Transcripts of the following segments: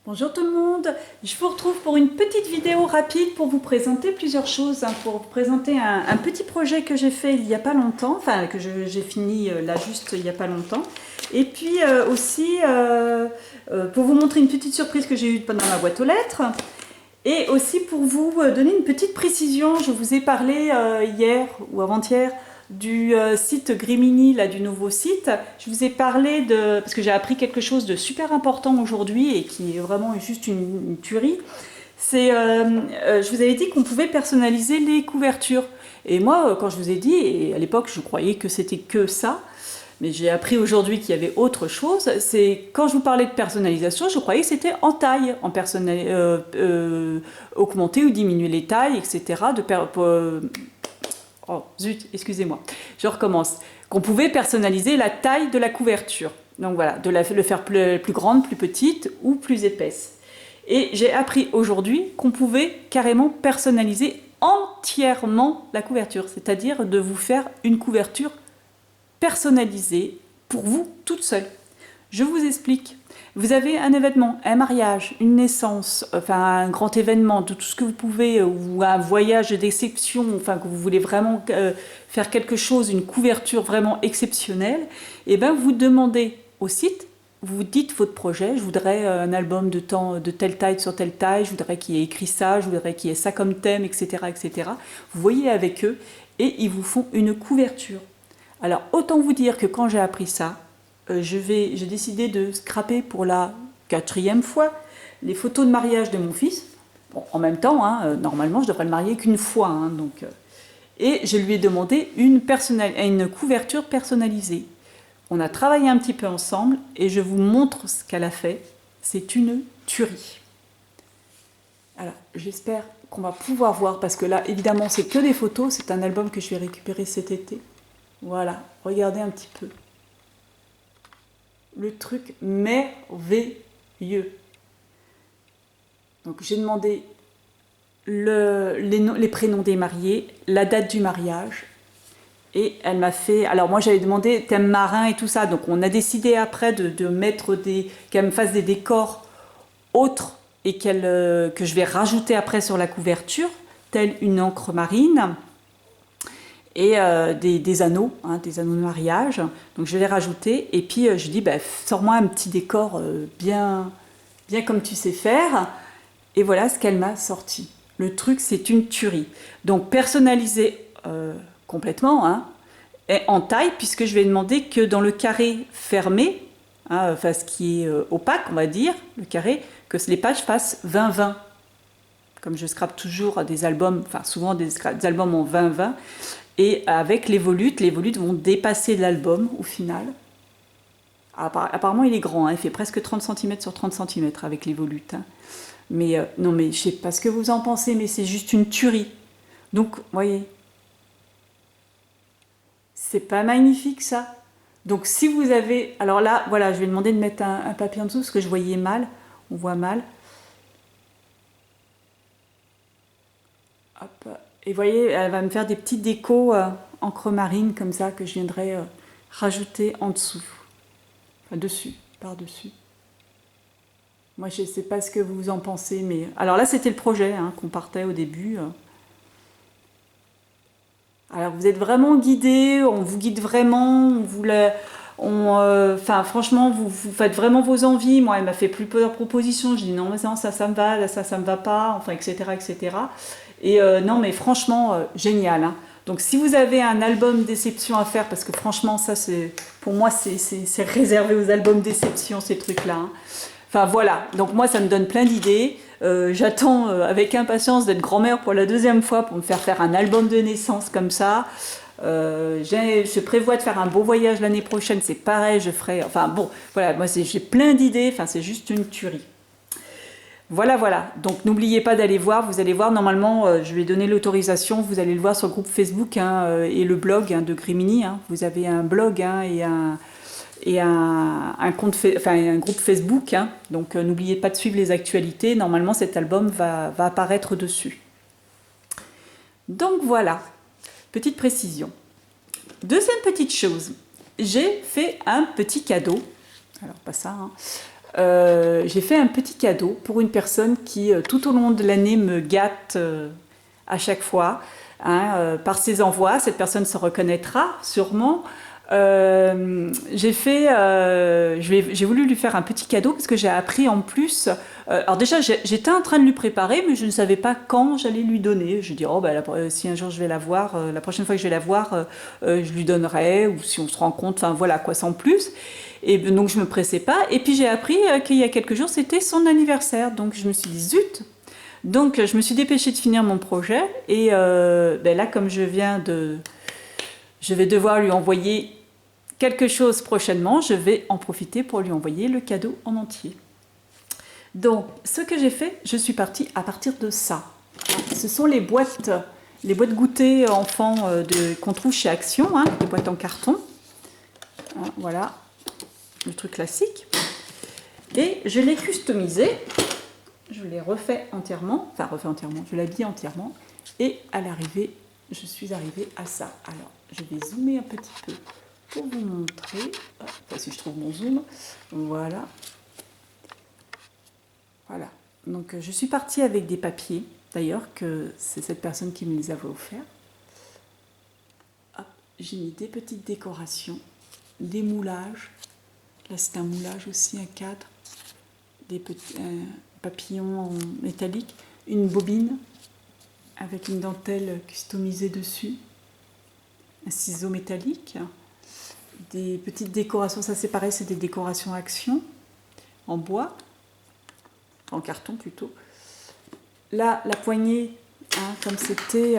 Bonjour tout le monde, je vous retrouve pour une petite vidéo rapide pour vous présenter plusieurs choses, pour vous présenter un petit projet que j'ai fait il n'y a pas longtemps, enfin que j'ai fini là juste il n'y a pas longtemps, et puis aussi pour vous montrer une petite surprise que j'ai eue pendant ma boîte aux lettres, et aussi pour vous donner une petite précision. Je vous ai parlé hier ou avant-hier du site Grimini, là, du nouveau site. Je vous ai parlé de... parce que j'ai appris quelque chose de super important aujourd'hui et qui est vraiment juste une tuerie. C'est, je vous avais dit qu'on pouvait personnaliser les couvertures. Et moi, quand je vous ai dit, et à l'époque je croyais que c'était que ça, mais j'ai appris aujourd'hui qu'il y avait autre chose. C'est quand je vous parlais de personnalisation, je croyais que c'était en taille, en augmenter ou diminuer les tailles, etc. Oh zut, excusez-moi, je recommence. Qu'on pouvait personnaliser la taille de la couverture. Donc voilà, le faire plus grande, plus petite ou plus épaisse. Et j'ai appris aujourd'hui qu'on pouvait carrément personnaliser entièrement la couverture, c'est-à-dire de vous faire une couverture personnalisée pour vous toute seule. Je vous explique. Vous avez un événement, un mariage, une naissance, enfin un grand événement, de tout ce que vous pouvez, ou un voyage d'exception, enfin que vous voulez vraiment faire quelque chose, une couverture vraiment exceptionnelle, et bien vous demandez au site, vous dites votre projet, je voudrais un album de telle taille sur telle taille, je voudrais qu'il y ait écrit ça, je voudrais qu'il y ait ça comme thème, etc., etc. Vous voyez avec eux, et ils vous font une couverture. Alors autant vous dire que quand j'ai appris ça, j'ai décidé de scraper pour la 4e fois les photos de mariage de mon fils. Bon, en même temps, normalement, je devrais le marier qu'une fois. Et je lui ai demandé une couverture personnalisée. On a travaillé un petit peu ensemble et je vous montre ce qu'elle a fait. C'est une tuerie. Alors, j'espère qu'on va pouvoir voir, parce que là, évidemment, c'est que des photos. C'est un album que je vais récupérer cet été. Voilà, regardez un petit peu. Le truc merveilleux. Donc j'ai demandé les prénoms des mariés, la date du mariage, et elle m'a fait... Alors moi j'avais demandé thème marin et tout ça, donc on a décidé après de mettre qu'elle me fasse des décors autres et que je vais rajouter après sur la couverture, telle une encre marine, et des anneaux, des anneaux de mariage. Donc je vais les rajouter, et puis je dis, sors-moi un petit décor bien comme tu sais faire. Et voilà ce qu'elle m'a sorti. Le truc, c'est une tuerie. Donc personnalisé complètement, et en taille, puisque je vais demander que dans le carré fermé, enfin ce qui est opaque, on va dire, le carré, que les pages fassent 20-20. Comme je scrape toujours des albums, enfin souvent des albums en 20-20, et avec les volutes vont dépasser l'album au final. Apparemment il est grand, il fait presque 30 cm sur 30 cm avec les volutes. Mais non, mais je sais pas ce que vous en pensez, mais c'est juste une tuerie. Donc, vous voyez, c'est pas magnifique ça. Donc si vous avez... Alors là, voilà, je vais demander de mettre un papier en dessous, parce que je voyais mal, on voit mal. Hop. Et vous voyez, elle va me faire des petits décos encre marine comme ça, que je viendrai rajouter en dessous. Enfin, dessus, par-dessus. Moi, je ne sais pas ce que vous en pensez, mais... Alors là, c'était le projet qu'on partait au début. Alors, vous êtes vraiment guidés, on vous guide vraiment, enfin, franchement, vous faites vraiment vos envies. Moi, elle m'a fait plusieurs propositions. Je dis non, mais ça me va, là, ça me va pas, enfin, etc., etc. Et non, mais franchement, génial. Donc, si vous avez un album déception à faire, parce que franchement, ça, pour moi, c'est réservé aux albums déception, ces trucs-là. Enfin, voilà. Donc, moi, ça me donne plein d'idées. J'attends avec impatience d'être grand-mère pour la 2e fois pour me faire un album de naissance comme ça. Je prévois de faire un beau voyage l'année prochaine, c'est pareil, je ferai... Enfin bon, voilà, moi j'ai plein d'idées, enfin c'est juste une tuerie. Voilà. Donc n'oubliez pas d'aller voir, vous allez voir, normalement, je vais donner l'autorisation, vous allez le voir sur le groupe Facebook et le blog de Grimini. Vous avez un blog et un groupe Facebook. Donc n'oubliez pas de suivre les actualités, normalement cet album va apparaître dessus. Donc voilà. Petite précision. Deuxième petite chose, j'ai fait un petit cadeau, alors pas ça, j'ai fait un petit cadeau pour une personne qui, tout au long de l'année, me gâte à chaque fois, hein, par ses envois. Cette personne se reconnaîtra sûrement. J'ai voulu lui faire un petit cadeau parce que j'ai appris en plus. Alors déjà, j'étais en train de lui préparer, mais je ne savais pas quand j'allais lui donner. Je dis, oh, bah, si un jour je vais la voir, la prochaine fois que je vais la voir, je lui donnerai, ou si on se rencontre, enfin voilà quoi, sans plus. Et donc je me pressais pas. Et puis j'ai appris qu'il y a quelques jours, c'était son anniversaire. Donc je me suis dit, zut! Donc je me suis dépêchée de finir mon projet. Et ben là, comme je vais devoir lui envoyer quelque chose prochainement, je vais en profiter pour lui envoyer le cadeau en entier. Donc, ce que j'ai fait, je suis partie à partir de ça. Ce sont les boîtes goûter enfants qu'on trouve chez Action, hein, les boîtes en carton. Voilà, le truc classique. Et je l'ai customisé, je l'ai refait entièrement, je l'ai habillé entièrement. Et à l'arrivée, je suis arrivée à ça. Alors, je vais zoomer un petit peu pour vous montrer, enfin, si je trouve mon zoom, voilà. Voilà, donc je suis partie avec des papiers, d'ailleurs, que c'est cette personne qui me les avait offerts. J'ai mis des petites décorations, des moulages, là c'est un moulage aussi, un cadre, des petits papillons en métallique, une bobine avec une dentelle customisée dessus, un ciseau métallique, des petites décorations, ça c'est pareil, c'est des décorations Action en bois, en carton plutôt. Là, la poignée, hein, comme c'était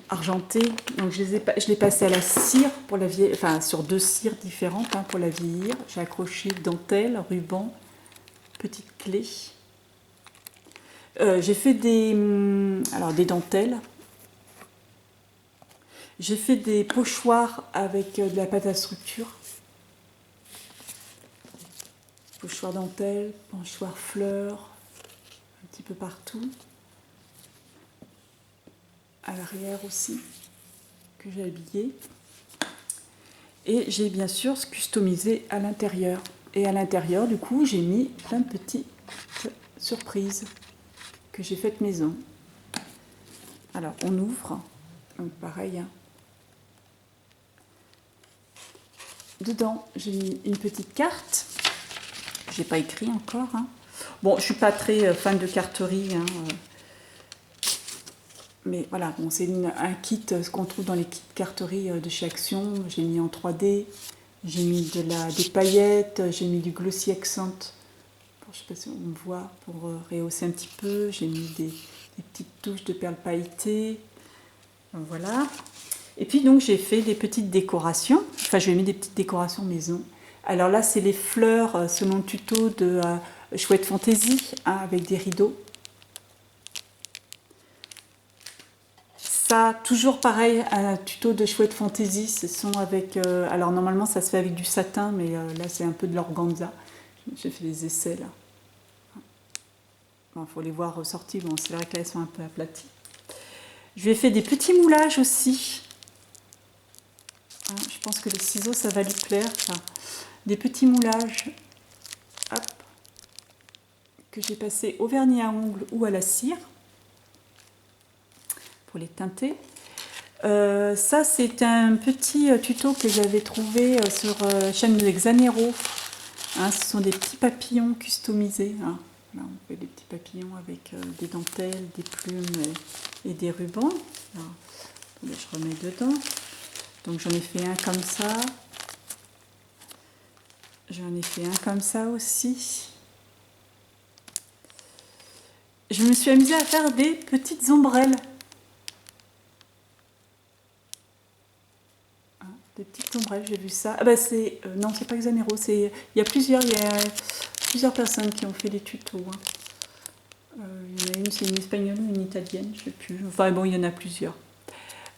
argenté, donc je l'ai passé à la cire pour la vieillir, enfin sur 2 cires différentes, hein, pour la vieillir. J'ai accroché dentelle, ruban, petite clé. J'ai fait des dentelles. J'ai fait des pochoirs avec de la pâte à structure. Pochoir dentelle, pochoir fleurs, un petit peu partout. À l'arrière aussi, que j'ai habillé. Et j'ai bien sûr customisé à l'intérieur. Et à l'intérieur, du coup, j'ai mis plein de petites surprises que j'ai faites maison. Alors, on ouvre. Donc, pareil, hein. Dedans, j'ai mis une petite carte. J'ai pas écrit encore, hein. Bon, je suis pas très fan de carterie, hein. Mais voilà, bon, c'est un kit, ce qu'on trouve dans les kits carterie de chez Action. J'ai mis en 3D, j'ai mis des paillettes, j'ai mis du glossy accent. Je sais pas si on voit, pour rehausser un petit peu. J'ai mis des petites touches de perles pailletées. Donc, voilà. Et puis donc j'ai fait des petites décorations. Enfin, je vais mis des petites décorations maison. Alors là, c'est les fleurs selon le tuto de Chouette Fantaisie, hein, avec des rideaux. Ça, toujours pareil, un tuto de Chouette Fantaisie. Ce sont avec... alors normalement, ça se fait avec du satin, mais là, c'est un peu de l'organza. J'ai fait des essais là. Bon, faut les voir ressortis. Bon, c'est vrai que là, elles sont un peu aplaties. Je lui ai fait des petits moulages aussi. Hein, je pense que les ciseaux, ça va lui plaire. Enfin, des petits moulages, hop, que j'ai passé au vernis à ongles ou à la cire pour les teinter. Ça, c'est un petit tuto que j'avais trouvé sur la chaîne de Xanero. Hein, ce sont des petits papillons customisés. Hein. Là, on fait des petits papillons avec des dentelles, des plumes et des rubans. Là, je remets dedans. Donc j'en ai fait un comme ça. J'en ai fait un comme ça aussi. Je me suis amusée à faire des petites ombrelles. Des petites ombrelles, j'ai vu ça. Ah bah c'est non, c'est pas Xanero, il y a plusieurs personnes qui ont fait des tutos. Hein. Il y en a une, c'est une espagnole ou une italienne, je sais plus. Enfin bon, il y en a plusieurs.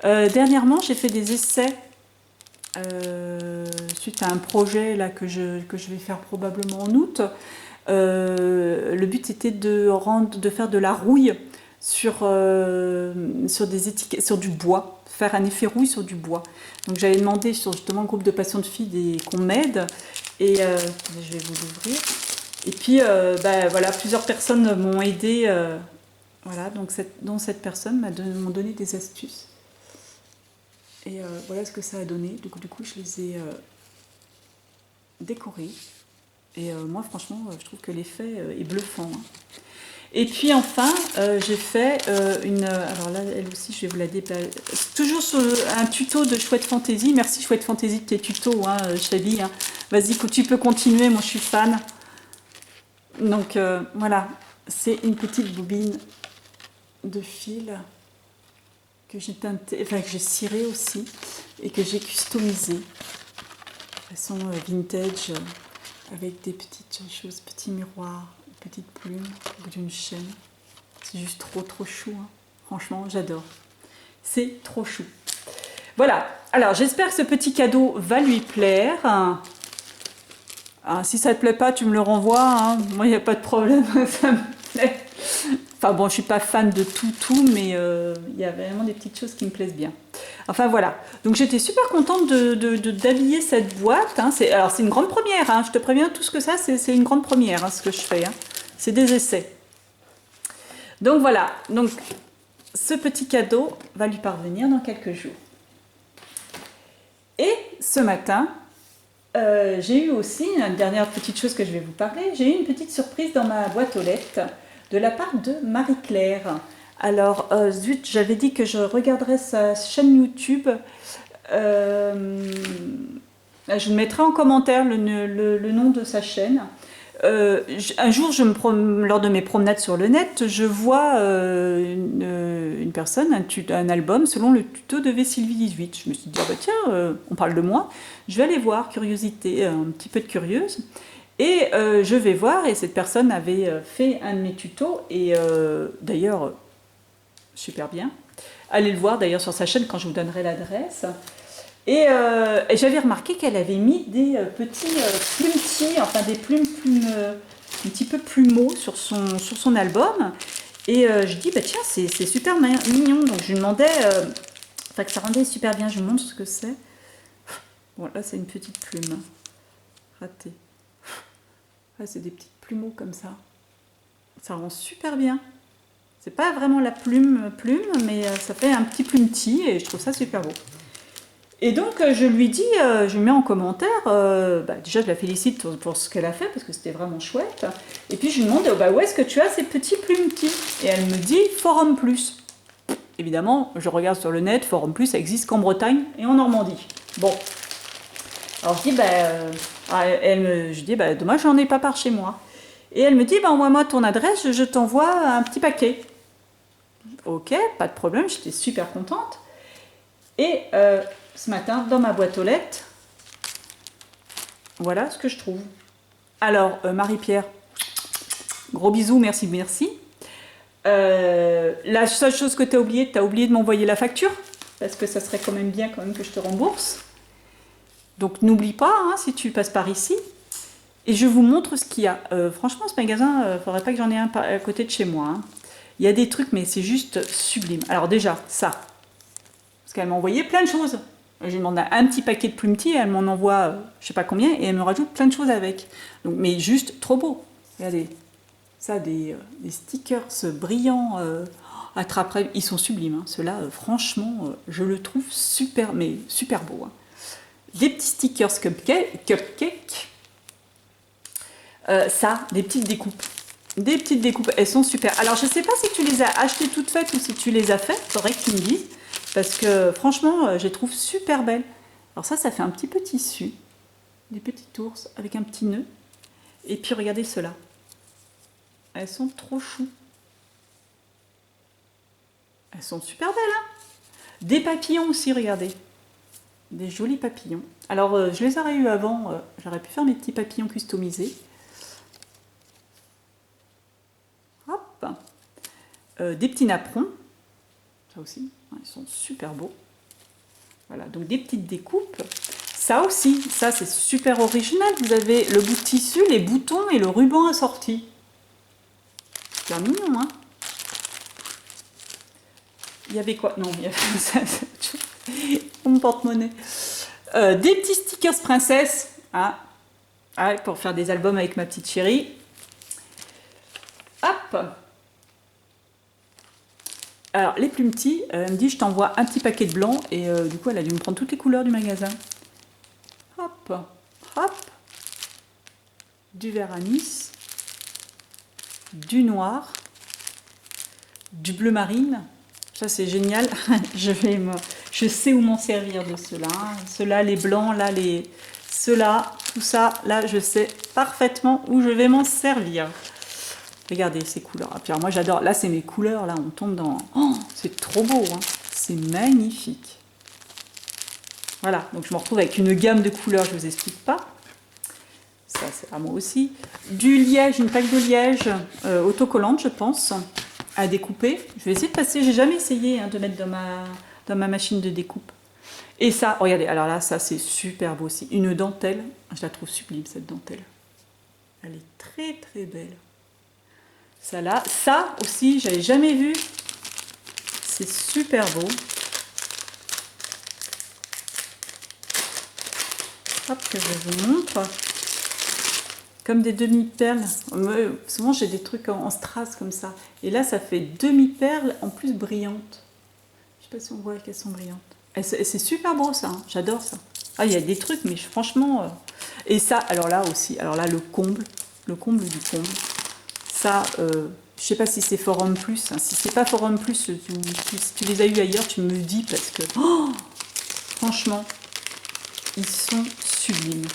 Dernièrement, j'ai fait des essais suite à un projet là que je vais faire probablement en août. Le but était de faire de la rouille sur des étiquettes, sur du bois, faire un effet rouille sur du bois. Donc j'avais demandé sur justement le groupe de passion de filles qu'on m'aide Et je vais vous l'ouvrir. Et puis, bah, voilà, plusieurs personnes m'ont aidé. Voilà, donc dont cette personne m'ont donné des astuces. Et voilà ce que ça a donné. Donc, du coup, je les ai décorés. Et moi, franchement, je trouve que l'effet est bluffant. Hein. Et puis enfin, j'ai fait alors là, elle aussi, je vais vous la déplacer. Toujours sur un tuto de Chouette Fantaisie. Merci Chouette Fantaisie de tes tutos, hein, Chabi. Hein. Vas-y, tu peux continuer, moi je suis fan. Donc voilà, c'est une petite bobine de fil que j'ai teinté, enfin que j'ai ciré aussi et que j'ai customisé façon vintage avec des petites choses, petits miroirs, petites plumes au bout d'une chaîne. C'est juste trop chou. Hein. Franchement, j'adore. C'est trop chou. Voilà. Alors, j'espère que ce petit cadeau va lui plaire. Si ça ne te plaît pas, tu me le renvoies. Hein. Moi, il n'y a pas de problème. Ça me plaît. Enfin bon, je ne suis pas fan de tout, mais il y a vraiment des petites choses qui me plaisent bien. Enfin voilà. Donc j'étais super contente d'habiller cette boîte. Hein. Alors c'est une grande première. Hein. Je te préviens, tout ce que ça, c'est une grande première, hein, ce que je fais. Hein. C'est des essais. Donc voilà. Donc ce petit cadeau va lui parvenir dans quelques jours. Et ce matin, j'ai eu aussi une dernière petite chose que je vais vous parler. J'ai eu une petite surprise dans ma boîte aux lettres de la part de Marie-Claire. Alors, zut, j'avais dit que je regarderais sa chaîne YouTube. Je mettrai en commentaire le nom de sa chaîne. Un jour, lors de mes promenades sur le net, je vois une personne, un album selon le tuto de V-Sylvie18. Je me suis dit, ah bah tiens, on parle de moi. Je vais aller voir, curiosité, un petit peu de curieuse. Et je vais voir, et cette personne avait fait un de mes tutos, et d'ailleurs, super bien. Allez le voir d'ailleurs sur sa chaîne quand je vous donnerai l'adresse. Et j'avais remarqué qu'elle avait mis des petits plumetiers, enfin des plumes un petit peu plumeaux sur son album. Et je dis, bah tiens, c'est super mignon. Donc je lui demandais, enfin que ça rendait super bien, je vous montre ce que c'est. Bon, là c'est une petite plume ratée. Là c'est des petits plumeaux comme ça. Ça rend super bien. C'est pas vraiment la plume, mais ça fait un petit plumeti et je trouve ça super beau. Et donc je lui dis, je lui mets en commentaire, déjà je la félicite pour ce qu'elle a fait parce que c'était vraiment chouette. Et puis je lui demande, où est-ce que tu as ces petits plumetis? Et elle me dit Forum Plus. Évidemment, je regarde sur le net, Forum Plus, ça existe qu'en Bretagne et en Normandie. Bon. Alors je dis, je dis, dommage, j'en ai pas par chez moi. Et elle me dit, envoie-moi ton adresse, je t'envoie un petit paquet. Ok, pas de problème, j'étais super contente. Et ce matin, dans ma boîte aux lettres, voilà ce que je trouve. Alors, Marie-Pierre, gros bisous, merci. La seule chose que tu as oublié de m'envoyer la facture, parce que ça serait quand même bien que je te rembourse. Donc n'oublie pas, hein, si tu passes par ici. Et je vous montre ce qu'il y a. Franchement, ce magasin, il ne faudrait pas que j'en ai un à côté de chez moi. Hein. Il y a des trucs, mais c'est juste sublime. Alors déjà, ça. Parce qu'elle m'a envoyé plein de choses. Je lui demande un petit paquet de plumetiers, elle m'en envoie je sais pas combien, et elle me rajoute plein de choses avec. Donc, mais juste trop beau. Regardez. Ça, des stickers brillants. Attrape-rêve, ils sont sublimes. Hein. Ceux-là, franchement, je le trouve super, mais super beau. Hein. Des petits stickers cupcake. Ça, des petites découpes. Des petites découpes, elles sont super. Alors, je ne sais pas si tu les as achetées toutes faites ou si tu les as faites. Il faudrait que tu me dises. Parce que, franchement, je les trouve super belles. Alors ça fait un petit peu tissu. Des petits ours avec un petit nœud. Et puis, regardez ceux-là. Elles sont trop chou. Elles sont super belles, hein. Des papillons aussi, regardez. Des jolis papillons. Alors, je les aurais eu avant. J'aurais pu faire mes petits papillons customisés. Hop. Des petits napperons. Ça aussi, ils sont super beaux. Voilà, donc des petites découpes. Ça aussi, ça c'est super original. Vous avez le bout de tissu, les boutons et le ruban assorti. C'est mignon, hein. Il y avait quoi? Non, il y avait mon porte-monnaie. Des petits stickers princesse. Hein. Ah, pour faire des albums avec ma petite chérie. Hop. Alors, les plus petits, elle me dit, je t'envoie un petit paquet de blanc. Et du coup, elle a dû me prendre toutes les couleurs du magasin. Hop, hop. Du vert anis. Du noir. Du bleu marine. Ça, c'est génial. Je sais où m'en servir de ceux-là. Ceux-là, les blancs, là, ceux-là, tout ça, là, je sais parfaitement où je vais m'en servir. Regardez ces couleurs. Ah, puis alors, moi, j'adore. Là, c'est mes couleurs. Là, on tombe dans... Oh, c'est trop beau. Hein. C'est magnifique. Voilà. Donc, je me retrouve avec une gamme de couleurs. Je ne vous explique pas. Ça, c'est à moi aussi. Du liège, une plaque de liège autocollante, je pense, à découper. Je vais essayer de passer. J'ai jamais essayé de mettre dans ma machine de découpe. Et ça, regardez. Alors là, ça, c'est super beau aussi. Une dentelle. Je la trouve sublime, cette dentelle. Elle est très, très belle. Ça là, ça aussi, j'avais jamais vu. C'est super beau. Hop, que je vous montre. Comme des demi-perles. Souvent, j'ai des trucs en strass comme ça. Et là, ça fait demi-perles en plus brillantes. Je sais pas si on voit qu'elles sont brillantes. C'est super beau ça. Hein. J'adore ça. Ah, il y a des trucs, mais franchement... Et ça, alors là aussi, alors là, le comble du comble. Ça, je sais pas si c'est Forum Plus. Hein. Si c'est pas Forum Plus, si tu les as eu ailleurs, tu me le dis parce que... Oh, franchement, ils sont sublimes.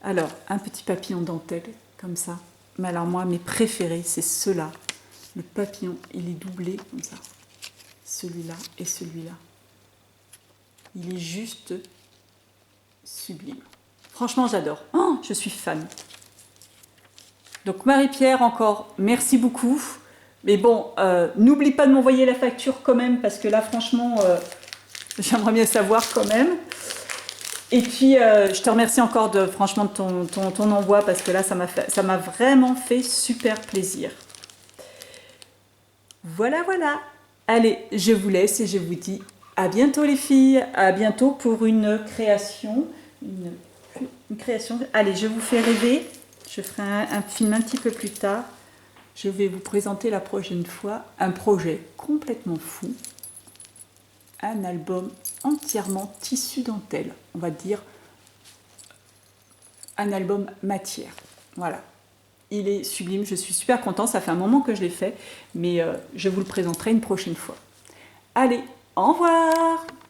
Alors, un petit papillon dentelle, comme ça. Mais alors moi, mes préférés, c'est ceux-là. Le papillon, il est doublé comme ça. Celui-là et celui-là. Il est juste sublime. Franchement, j'adore. Oh, je suis fan. Donc Marie-Pierre, encore, merci beaucoup. Mais bon, n'oublie pas de m'envoyer la facture quand même, parce que là, franchement, j'aimerais bien savoir quand même. Et puis, je te remercie encore franchement de ton envoi, parce que là, ça m'a vraiment fait super plaisir. Voilà, voilà. Allez, je vous laisse et je vous dis à bientôt les filles. À bientôt pour une création. Une création. Allez, je vous fais rêver. Je ferai un film un petit peu plus tard. Je vais vous présenter la prochaine fois un projet complètement fou. Un album entièrement tissu dentelle. On va dire un album matière. Voilà. Il est sublime. Je suis super contente. Ça fait un moment que je l'ai fait. Mais je vous le présenterai une prochaine fois. Allez, au revoir!